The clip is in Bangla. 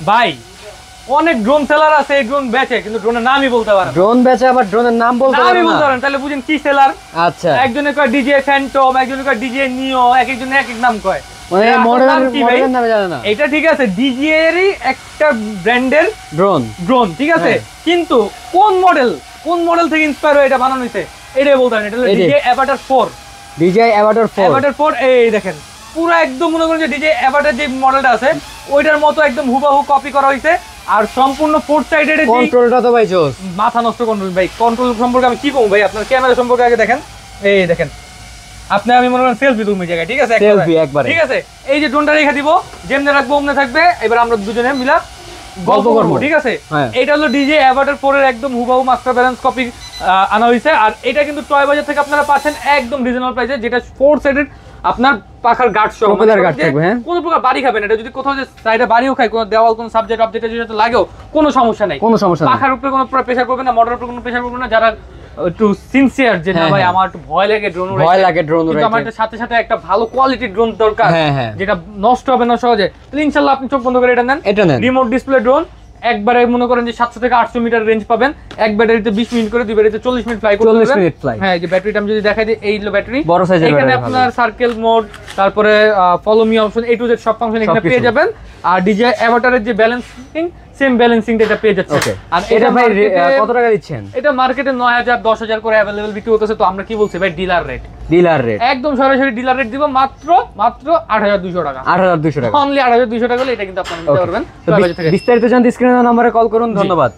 ভাই অনেক ড্রোন সেলার আছে, এই ড্রোন বেচে কিন্তু ড্রোনের নামই বলতে পারে না। ড্রোন বেচে আবার ড্রোনের নাম বলতে পারে না। তাহলে বুঝেন কি সেলার। আচ্ছা, একজনে কয় ডিজে ফ্যান্টম, একজনে কয় ডিজে নিও, এক একজন এক এক নাম কয়। মানে মডেলের নামে জানে না। এটা ঠিক আছে, ডিজে এরই একটা ব্র্যান্ডের ড্রোন ঠিক আছে, কিন্তু কোন মডেল থেকে ইন্সপায়ার হয়ে এটা বানানো হয়েছে এটাই বলতে পারেন। এটা হলো ডিজে অ্যাভাটার 4। ডিজে অ্যাভাটার 4 এই দেখেন পুরো একদম মনে করেন যে ডিজে অ্যাভাটার যে মডেলটা আছে ওইটার মতো একদম হুবহু কপি করা হয়েছে। আর সম্পূর্ণ 4 সাইডেড কন্ট্রোলটা তো ভাই জোস, মাথা নষ্ট কন্ট্রোল। ভাই কন্ট্রোল সম্পর্কে আমি কি বলবো ভাই, আপনার ক্যামেরা সম্পর্কে আগে দেখেন। এই দেখেন আপনি আমি মনে করেন সেলফি তুমি জায়গায় ঠিক আছে, সেলফি একবারে ঠিক আছে। এই যে ড্রোনটা রেখে দিব, যেমনে রাখবো ওমনে থাকবে। এবার আমরা দুজনে মিলা গল্প করব ঠিক আছে। এটা হলো ডিজে অ্যাভাটার 4 এর একদম হুবহু মাস্টার ব্যালেন্স কপি আনা হয়েছে। আর এটা কিন্তু টয় বাজার থেকে আপনারা পাচ্ছেন একদম রিজনেবল প্রাইসে, যেটা 4 সাইডেড আপনার পাখার গার্ড সহ গার্ড থাকবে। হ্যাঁ, কোনো প্রকার বাড়ি খাবেন এটা, যদি কোথাও যে সাইডে বাড়িও খায়, কোনো দেওয়াল কোনো সাবজেক্ট অবজেক্টে যদি লাগেও কোনো সমস্যা নাই, কোনো সমস্যা নাই। পাখার উপরে কোনো প্রেসার পড়বে না, মোটরের উপরে কোনো প্রেসার পড়বে না। যারা একটু সিনসিয়ার যে না ভাই আমার একটু ভয় লাগে ড্রোন উড়াইতে, আমার সাথে সাথে একটা ভালো কোয়ালিটির ড্রোন দরকার যেটা নষ্ট হবে না সহজে, তাহলে ইনশাআল্লাহ আপনি চোখ বন্ধ করে এটা নেন। রিমোট ডিসপ্লে ড্রোন, একবারে মনে করেন যে 700 থেকে 800 মিটার রেঞ্জ পাবেন। এক ব্যাটারিতে 20 মিনিট করে, দুই ব্যাটারিতে 40 মিনিট ফ্লাই করতে পারবেন। হ্যাঁ, এই যে ব্যাটারিটা আমি যদি দেখাই দিই, এই হলো ব্যাটারি, বড় সাইজের। এখানে আপনার সার্কেল মোড, তারপরে follow me option, A to Z সব ফাংশন এখানে পেয়ে যাবেন। আর ডিজে অ্যাভাটারের যে ব্যালেন্সিং, সেম ব্যালেন্সিংটা এটা পেয়ে যাচ্ছে। আর এটা ভাই কত টাকা দিচ্ছেন? এটা মার্কেটে 9000 10000 করে अवेलेबल বিক্রি হতেছে। তো আমরা কি বলছি ভাই, ডিলার রেট একদম সরাসরি ডিলার রেট দিব, মাত্র 8200 টাকা। 8200 টাকা অনলি, 8200 টাকা হলে এটা কিন্তু আপনারা নিতে পারবেন। বিস্তারিত জানতে স্ক্রিনে নাম্বারে কল করুন। ধন্যবাদ।